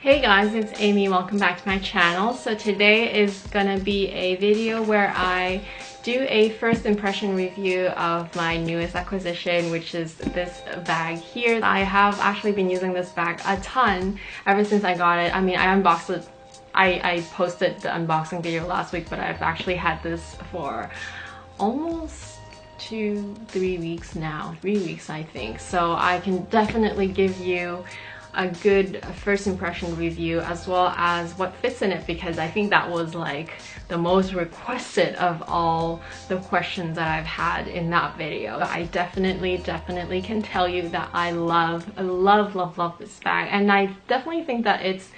Hey guys, it's Amy. Welcome back to my channel. So today is gonna be a video where I do a first impression review of my newest acquisition, which is this bag here. I have actually been using this bag a ton ever since I got it. I mean, I unboxed it. I posted the unboxing video last week, but I've actually had this for almost 3 weeks now. 3 weeks, I think. So I can definitely give you a good first impression review as well as what fits in it, because I think that was like the most requested of all the questions that I've had in that video. I definitely can tell you that I love this bag, and I definitely think that it's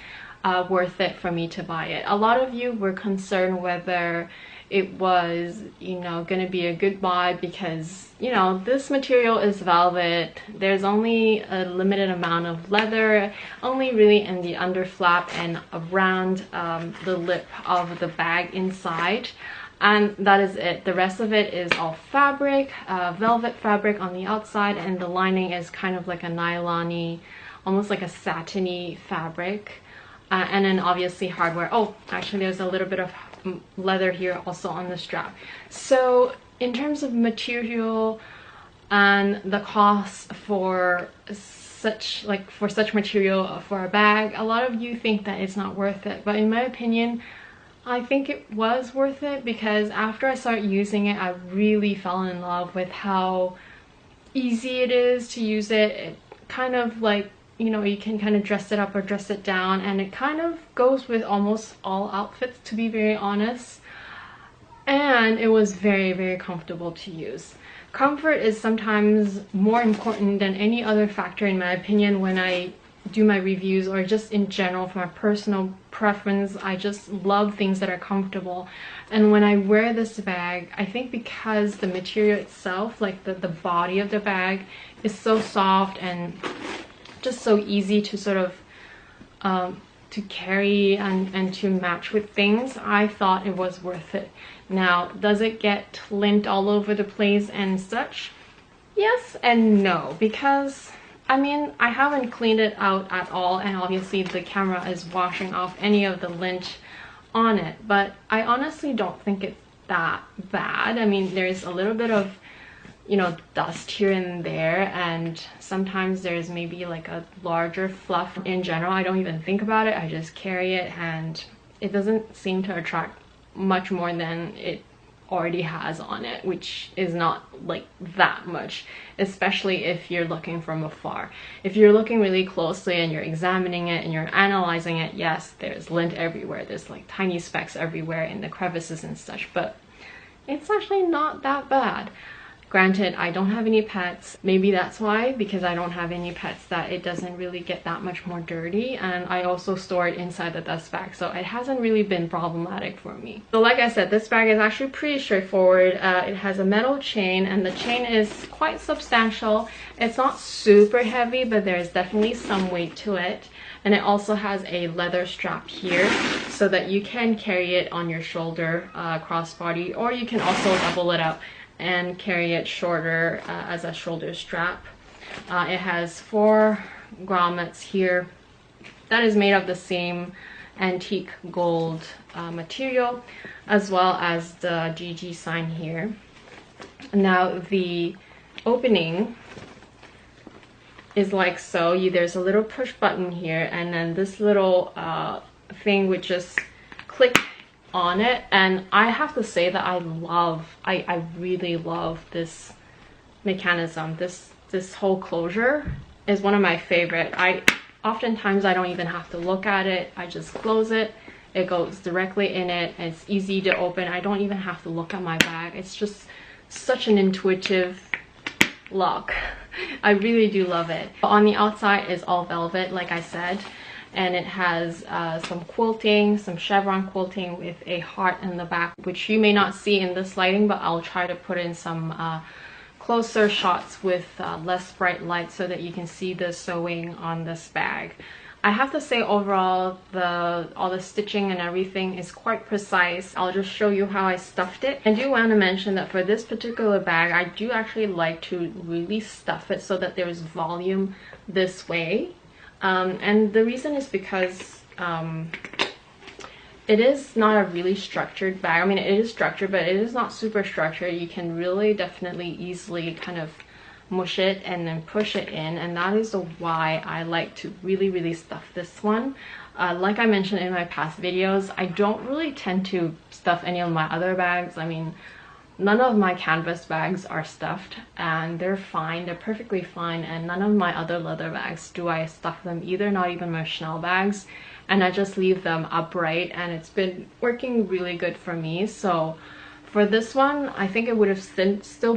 worth it for me to buy it. A lot of you were concerned whether it was, gonna be a good buy because, this material is velvet. There's only a limited amount of leather, only really in the under flap and around the lip of the bag inside. And that is it. The rest of it is all fabric, velvet fabric on the outside, and the lining is kind of like a nylon-y, almost like a satiny fabric. And then obviously hardware. Oh, actually there's a little bit of leather here also on the strap. So in terms of material and the cost for such material for a bag, a lot of you think that it's not worth it, but in my opinion I think it was worth it, because after I started using it I really fell in love with how easy it is to use it. It kind of like, you can kind of dress it up or dress it down, and it kind of goes with almost all outfits, to be very honest. And it was very comfortable to use. Comfort is sometimes more important than any other factor in my opinion when I do my reviews, or just in general for my personal preference. I just love things that are comfortable, and when I wear this bag, I think because the material itself, like the body of the bag, is so soft and just so easy to sort of to carry and to match with things, I thought it was worth it. Now, does it get lint all over the place and such? Yes and no, because I mean, I haven't cleaned it out at all, and obviously the camera is washing off any of the lint on it, but I honestly don't think it's that bad. I mean, there's a little bit of dust here and there, and sometimes there's maybe like a larger fluff. In general, I don't even think about it. I just carry it, and it doesn't seem to attract much more than it already has on it, which is not like that much, especially if you're looking from afar. If you're looking really closely and you're examining it and you're analyzing it, yes, there's lint everywhere. There's like tiny specks everywhere in the crevices and such, but it's actually not that bad. Granted, I don't have any pets. Maybe that's why, because I don't have any pets, that it doesn't really get that much more dirty, and I also store it inside the dust bag, so it hasn't really been problematic for me. So like I said, this bag is actually pretty straightforward. It has a metal chain, and the chain is quite substantial. It's not super heavy, but there's definitely some weight to it. And it also has a leather strap here so that you can carry it on your shoulder, crossbody, or you can also double it up and carry it shorter as a shoulder strap. It has 4 grommets here that is made of the same antique gold material, as well as the GG sign here. Now the opening is like so. There's a little push button here, and then this little thing would just click on it, and I have to say that I really love this mechanism. This whole closure is one of my favorite. Oftentimes I don't even have to look at it. I just close it. It goes directly in it. It's easy to open. I don't even have to look at my bag. It's just such an intuitive lock. I really do love it. On the outside is all velvet, like I said, and it has some quilting, some chevron quilting with a heart in the back, which you may not see in this lighting, but I'll try to put in some closer shots with less bright light so that you can see the sewing on this bag. I have to say overall all the stitching and everything is quite precise. I'll just show you how I stuffed it. I do want to mention that for this particular bag, I do actually like to really stuff it so that there's volume this way. And the reason is because it is not a really structured bag. I mean, it is structured, but it is not super structured. You can really definitely easily kind of mush it and then push it in, and that is why I like to really stuff this one. Like I mentioned in my past videos, I don't really tend to stuff any of my other bags. I mean, none of my canvas bags are stuffed, and they're fine, they're perfectly fine, and none of my other leather bags do I stuff them either, not even my Chanel bags, and I just leave them upright, and it's been working really good for me. So for this one, I think it would have still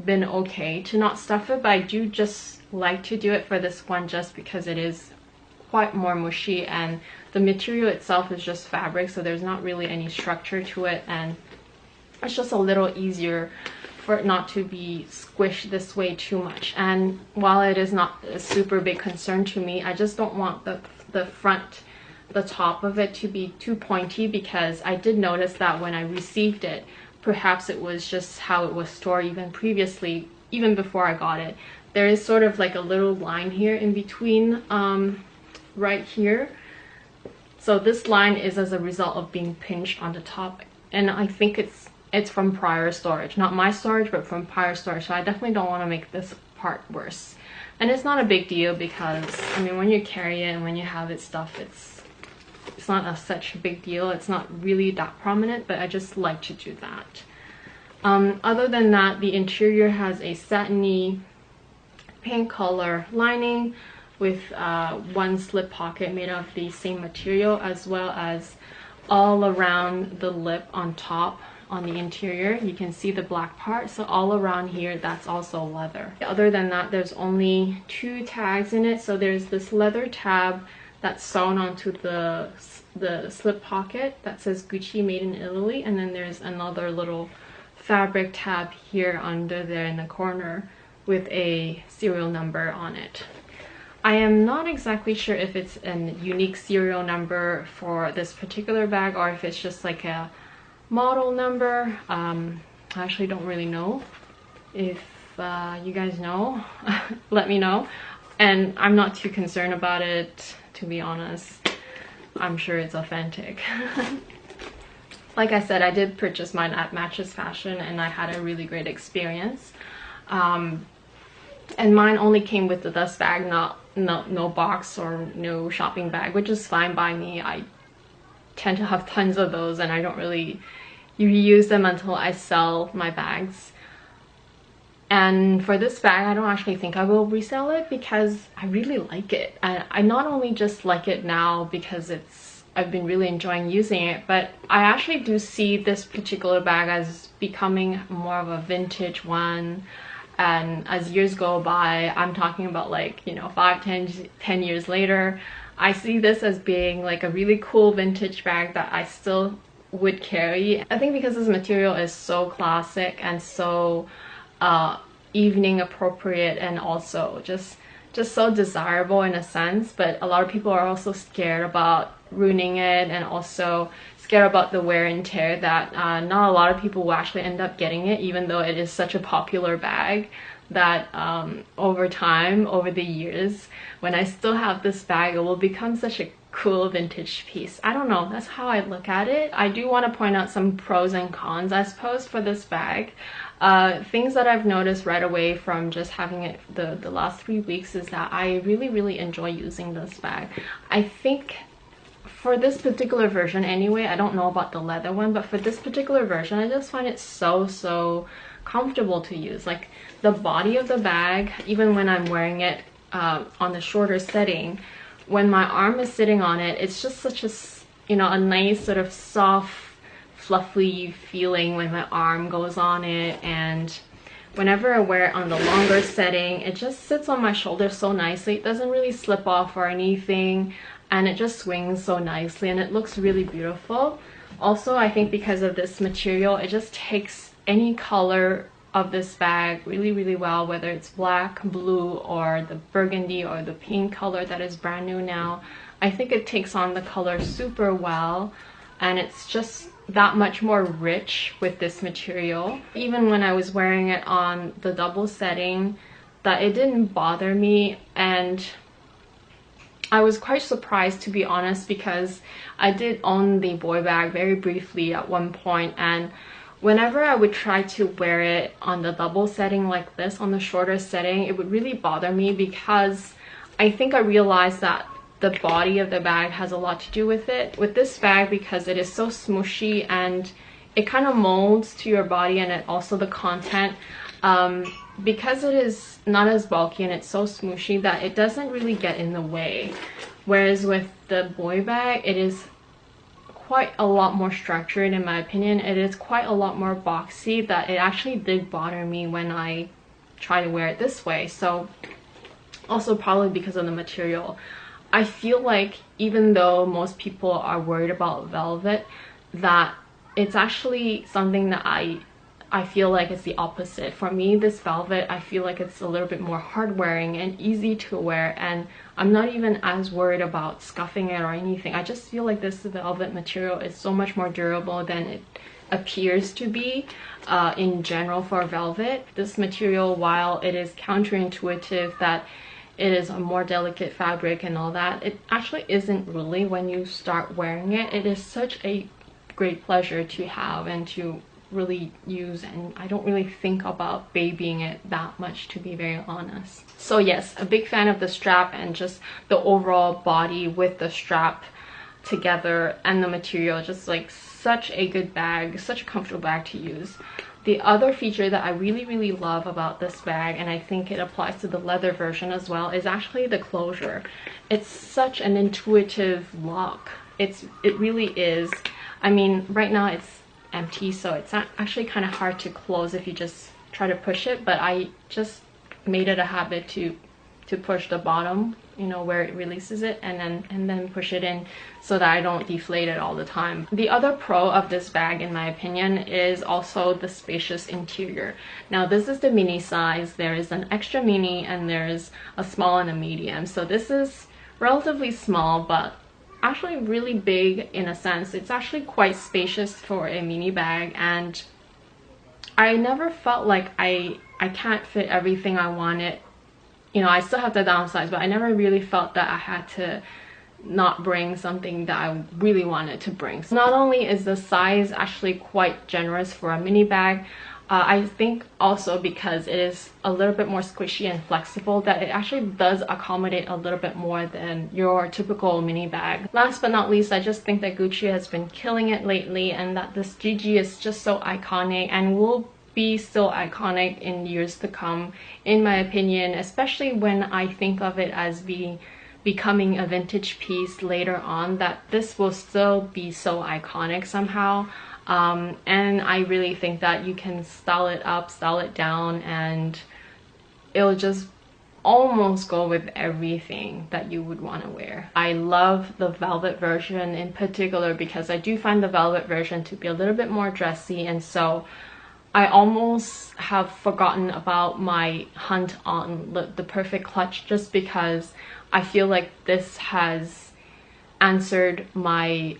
been okay to not stuff it, but I do just like to do it for this one just because it is quite more mushy, and the material itself is just fabric, so there's not really any structure to it, and it's just a little easier for it not to be squished this way too much. And while it is not a super big concern to me, I just don't want the front, the top of it to be too pointy, because I did notice that when I received it, perhaps it was just how it was stored even previously, even before I got it, there is sort of like a little line here in between, right here. So this line is as a result of being pinched on the top, and I think it's from prior storage, not my storage, but from prior storage, so I definitely don't want to make this part worse. And it's not a big deal because, I mean, when you carry it and when you have it stuffed, it's not such a big deal. It's not really that prominent, but I just like to do that. Other than that, the interior has a satiny pink color lining with one slip pocket made of the same material, as well as all around the lip on top on the interior. You can see the black part, so all around here that's also leather. Other than that, there's only 2 tags in it. So there's this leather tab that's sewn onto the slip pocket that says Gucci made in Italy, and then there's another little fabric tab here under there in the corner with a serial number on it. I am not exactly sure if it's a unique serial number for this particular bag or if it's just like a model number. I actually don't really know. If you guys know, let me know. And I'm not too concerned about it, to be honest. I'm sure it's authentic. Like I said, I did purchase mine at Matches Fashion and I had a really great experience. And mine only came with the dust bag, no box or no shopping bag, which is fine by me. I tend to have tons of those and I don't really reuse them until I sell my bags. And for this bag, I don't actually think I will resell it because I really like it. I not only just like it now because I've been really enjoying using it, but I actually do see this particular bag as becoming more of a vintage one. And as years go by, I'm talking about like, you know, 5-10 years later, I see this as being like a really cool vintage bag that I still would carry. I think because this material is so classic and so evening appropriate, and also just so desirable in a sense, but a lot of people are also scared about ruining it and also scared about the wear and tear, that not a lot of people will actually end up getting it, even though it is such a popular bag, that over time, over the years, when I still have this bag, it will become such a cool vintage piece. I don't know, that's how I look at it. I do want to point out some pros and cons, I suppose, for this bag. Things that I've noticed right away from just having it the last 3 weeks is that I really enjoy using this bag. I think for this particular version anyway, I don't know about the leather one, but for this particular version, I just find it so comfortable to use. Like the body of the bag, even when I'm wearing it on the shorter setting, when my arm is sitting on it, it's just such a, you know, a nice sort of soft, fluffy feeling when my arm goes on it. And whenever I wear it on the longer setting, it just sits on my shoulder so nicely. It doesn't really slip off or anything, and it just swings so nicely and it looks really beautiful. Also, I think because of this material, it just takes any color of this bag really well, whether it's black, blue, or the burgundy or the pink color that is brand new now. I think it takes on the color super well, and it's just that much more rich with this material. Even when I was wearing it on the double setting, that it didn't bother me, and I was quite surprised, to be honest, because I did own the boy bag very briefly at one point, and whenever I would try to wear it on the double setting like this, on the shorter setting, it would really bother me, because I think I realized that the body of the bag has a lot to do with it. With this bag, because it is so smooshy and it kind of molds to your body, and it also the content, because it is not as bulky and it's so smooshy that it doesn't really get in the way. Whereas with the boy bag, it is quite a lot more structured, in my opinion. It is quite a lot more boxy, that it actually did bother me when I try to wear it this way. So also probably because of the material. I feel like even though most people are worried about velvet, that it's actually something that I feel like it's the opposite. For me, this velvet, I feel like it's a little bit more hard wearing and easy to wear, and I'm not even as worried about scuffing it or anything. I just feel like this velvet material is so much more durable than it appears to be in general for velvet. This material, while it is counterintuitive that it is a more delicate fabric and all that, it actually isn't really when you start wearing it. It is such a great pleasure to have and to really use, and I don't really think about babying it that much, to be very honest. So yes, a big fan of the strap and just the overall body with the strap together and the material. Just like such a good bag, such a comfortable bag to use. The other feature that I really love about this bag, and I think it applies to the leather version as well, is actually the closure. It's such an intuitive lock. It really is. I mean, right now it's empty, so it's actually kind of hard to close if you just try to push it, but I just made it a habit to push the bottom, you know, where it releases it, and then push it in so that I don't deflate it all the time. The other pro of this bag, in my opinion, is also the spacious interior. Now this is the mini size. There is an extra mini and there is a small and a medium, so this is relatively small but actually really big in a sense. It's actually quite spacious for a mini bag, and I never felt like I can't fit everything I wanted. You know, I still have to downsize, but I never really felt that I had to not bring something that I really wanted to bring. So not only is the size actually quite generous for a mini bag, I think also because it is a little bit more squishy and flexible, that it actually does accommodate a little bit more than your typical mini bag. Last but not least, I just think that Gucci has been killing it lately, and that this GG is just so iconic and will be still iconic in years to come, in my opinion, especially when I think of it as becoming a vintage piece later on, that this will still be so iconic somehow. And I really think that you can style it up, style it down, and it'll just almost go with everything that you would want to wear. I love the velvet version in particular because I do find the velvet version to be a little bit more dressy, and so I almost have forgotten about my hunt on the perfect clutch, just because I feel like this has answered my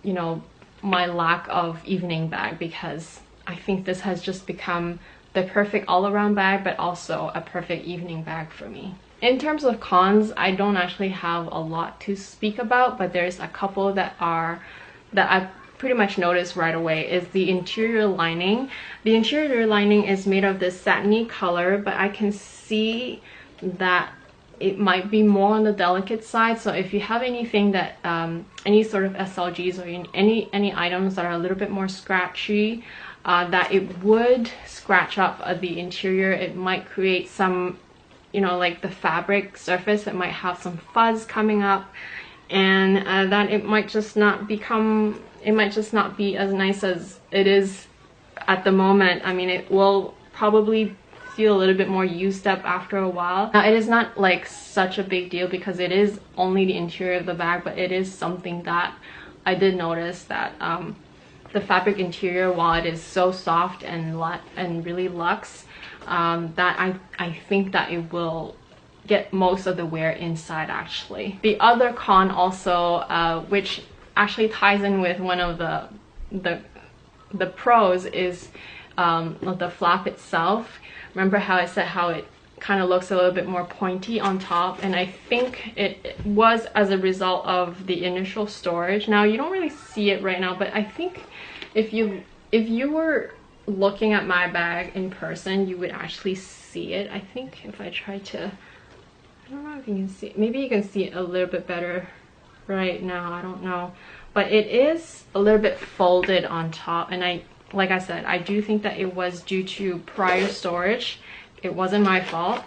you know, my lack of evening bag, because I think this has just become the perfect all-around bag, but also a perfect evening bag for me. In terms of cons, I don't actually have a lot to speak about, but there's a couple that I pretty much noticed right away. Is the interior lining. The interior lining is made of this satiny color, but I can see that it might be more on the delicate side. So if you have anything that any sort of SLGs or any items that are a little bit more scratchy, that it would scratch up the interior. It might create some, you know, like the fabric surface, it might have some fuzz coming up, and that it might just not be as nice as it is at the moment. I mean, it will probably feel a little bit more used up after a while. Now, it is not like such a big deal because it is only the interior of the bag, but it is something that I did notice, that the fabric interior, while it is so soft and really luxe, that I think that it will get most of the wear inside actually. The other con also, which actually ties in with one of the pros, is the flap itself. Remember how I said how kind of looks a little bit more pointy on top, and I think it was as a result of the initial storage. Now you don't really see it right now, but I think if you were looking at my bag in person, you would actually see it. I think if I try to, I don't know if you can see, maybe you can see it a little bit better right now, I don't know, but it is a little bit folded on top, and like I said, I do think that it was due to prior storage. It wasn't my fault.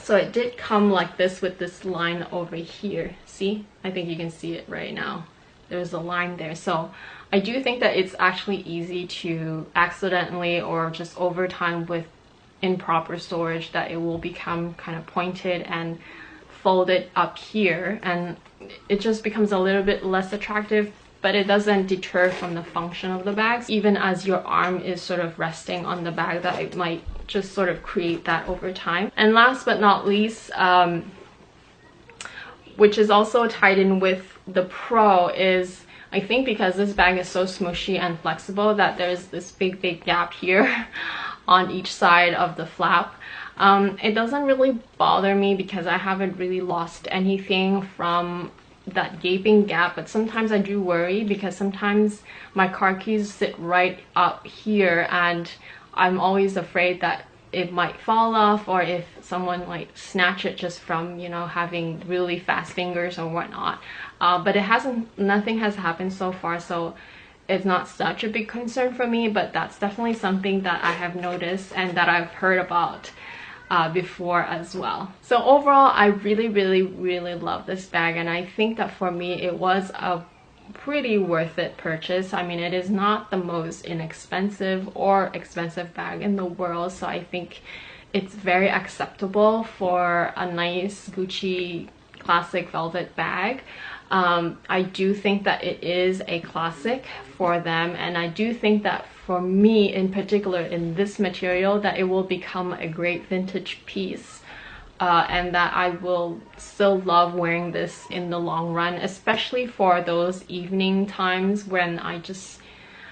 So it did come like this with this line over here. See? I think you can see it right now. There's a line there. So I do think that it's actually easy to accidentally or just over time with improper storage that it will become kind of pointed and folded up here, and it just becomes a little bit less attractive, but it doesn't deter from the function of the bags. Even as your arm is sort of resting on the bag, that it might just sort of create that over time. And last but not least, which is also tied in with the Pro, is I think because this bag is so smushy and flexible that there's this big gap here on each side of the flap. It doesn't really bother me because I haven't really lost anything from that gaping gap, but sometimes I do worry because sometimes my car keys sit right up here, and I'm always afraid that it might fall off, or if someone might snatch it just from, you know, having really fast fingers or whatnot. But nothing has happened so far, so it's not such a big concern for me, but that's definitely something that I have noticed and that I've heard about before as well. So overall, I really love this bag, and I think that for me it was a pretty worth it purchase. I mean, it is not the most inexpensive or expensive bag in the world, so I think it's very acceptable for a nice Gucci classic velvet bag. I do think that it is a classic for them, and I do think that for me in particular in this material that it will become a great vintage piece, and that I will still love wearing this in the long run, especially for those evening times when I just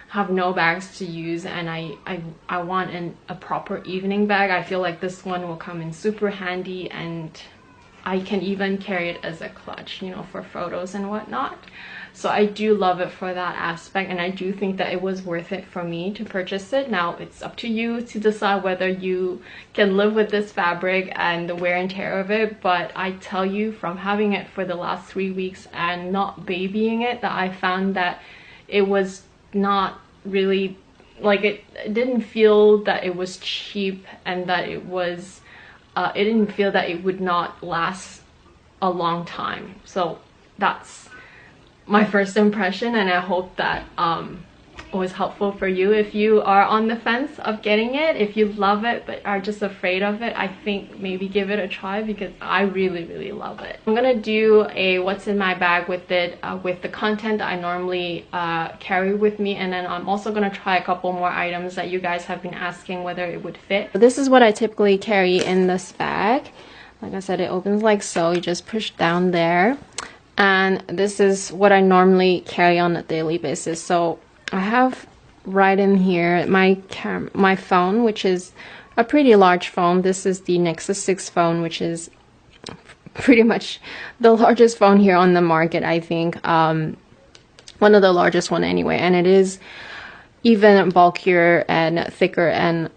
have no bags to use and I want a proper evening bag. I feel like this one will come in super handy, and I can even carry it as a clutch, you know, for photos and whatnot. So I do love it for that aspect, and I do think that it was worth it for me to purchase it. Now it's up to you to decide whether you can live with this fabric and the wear and tear of it, but I tell you from having it for the last 3 weeks and not babying it, that I found that it was not really, like, it didn't feel that it was cheap, and that it was it didn't feel that it would not last a long time. So that's my first impression, and I hope that was helpful for you. If you are on the fence of getting it, if you love it but are just afraid of it, I think maybe give it a try, because I really love it. I'm gonna do a what's in my bag with it, with the content that I normally carry with me, and then I'm also gonna try a couple more items that you guys have been asking whether it would fit. This is what I typically carry in this bag. Like I said, it opens like so. You just push down there, and this is what I normally carry on a daily basis. So I have right in here my phone, which is a pretty large phone. This is the Nexus 6 phone, which is pretty much the largest phone here on the market, I think. One of the largest one anyway, and it is even bulkier and thicker and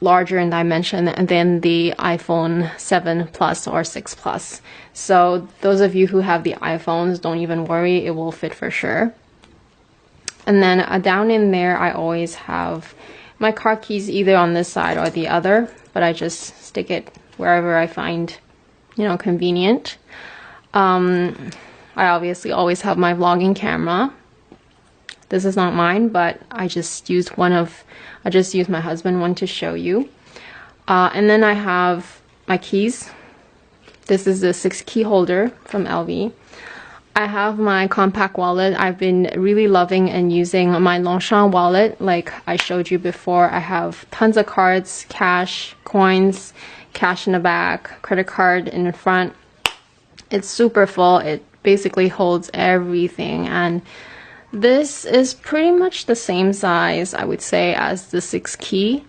larger in dimension than the iPhone 7 Plus or 6 Plus. So those of you who have the iPhones, don't even worry, it will fit for sure. And then down in there, I always have my car keys either on this side or the other, but I just stick it wherever I find, you know, convenient. I obviously always have my vlogging camera. This is not mine, but I just used my husband one to show you. And then I have my keys. This is the 6 key holder from LV. I have my compact wallet. I've been really loving and using my Longchamp wallet like I showed you before. I have tons of cards, cash, coins, cash in the back, credit card in the front. It's super full. It basically holds everything, and this is pretty much the same size, I would say, as the 6 key.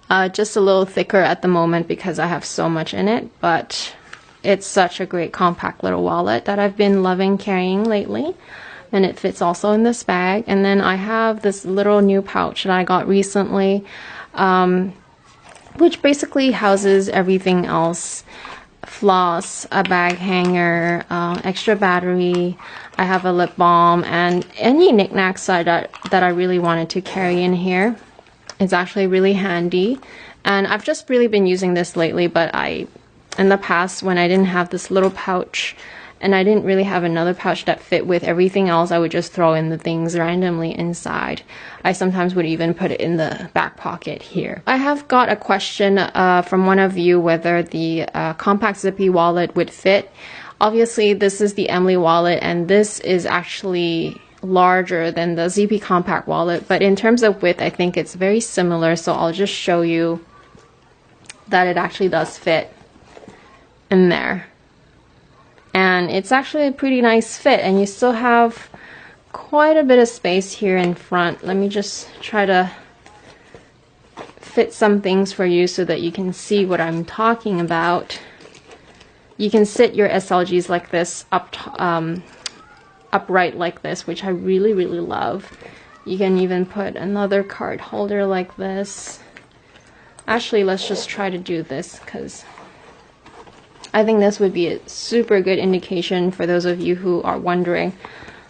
Just a little thicker at the moment because I have so much in it, but it's such a great compact little wallet that I've been loving carrying lately. And it fits also in this bag. And then I have this little new pouch that I got recently, which basically houses everything else. Floss, a bag hanger, extra battery. I have a lip balm and any knickknacks that I really wanted to carry in here. It's actually really handy. And I've just really been using this lately, but in the past when I didn't have this little pouch and I didn't really have another pouch that fit with everything else, I would just throw in the things randomly inside. I sometimes would even put it in the back pocket here. I have got a question from one of you whether the compact zippy wallet would fit. Obviously this is the Emily wallet and this is actually larger than the zippy compact wallet, but in terms of width I think it's very similar, so I'll just show you that it actually does fit in there. And it's actually a pretty nice fit, and you still have quite a bit of space here in front. Let me just try to fit some things for you so that you can see what I'm talking about. You can sit your SLGs like this upright like this, which I really love. You can even put another card holder like this. Actually, let's just try to do this because I think this would be a super good indication for those of you who are wondering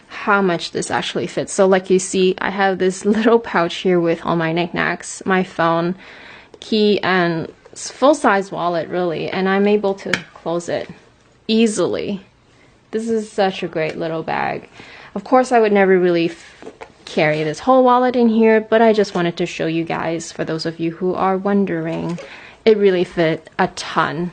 how much this actually fits. So like you see, I have this little pouch here with all my knickknacks, my phone, key, and full-size wallet really, and I'm able to close it easily. This is such a great little bag. Of course, I would never really carry this whole wallet in here, but I just wanted to show you guys, for those of you who are wondering. It really fit a ton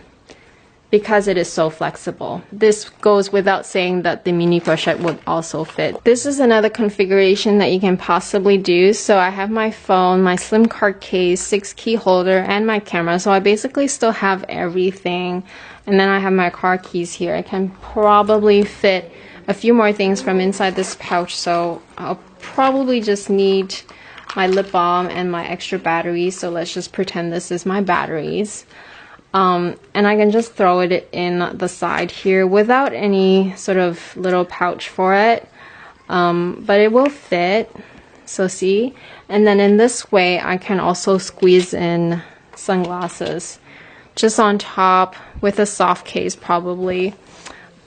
because it is so flexible. This goes without saying that the mini pochette would also fit. This is another configuration that you can possibly do. So I have my phone, my SIM card case, 6 key holder, and my camera. So I basically still have everything. And then I have my car keys here. I can probably fit a few more things from inside this pouch. So I'll probably just need my lip balm and my extra batteries. So let's just pretend this is my batteries. And I can just throw it in the side here without any sort of little pouch for it, but it will fit, so see. And then in this way I can also squeeze in sunglasses just on top with a soft case probably,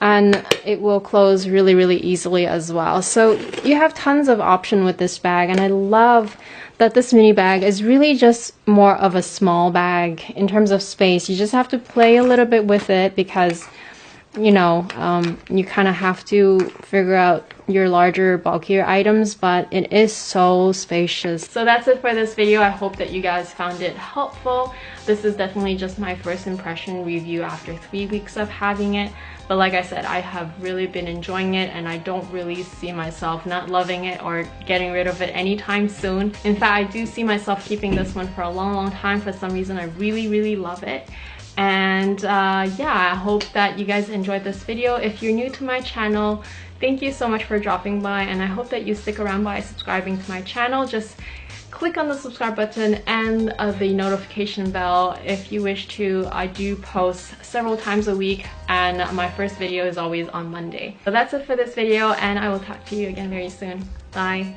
and it will close really easily as well. So you have tons of option with this bag, and I love that this mini bag is really just more of a small bag in terms of space. You just have to play a little bit with it because, you know, you kind of have to figure out your larger, bulkier items, but it is so spacious. So that's it for this video. I hope that you guys found it helpful. This is definitely just my first impression review after 3 weeks of having it. But like I said, I have really been enjoying it, and I don't really see myself not loving it or getting rid of it anytime soon. In fact, I do see myself keeping this one for a long time. For some reason, I really love it. And yeah, I hope that you guys enjoyed this video. If you're new to my channel, thank you so much for dropping by, and I hope that you stick around by subscribing to my channel. Just click on the subscribe button and the notification bell if you wish to. I do post several times a week, and my first video is always on Monday. So that's it for this video, and I will talk to you again very soon. Bye.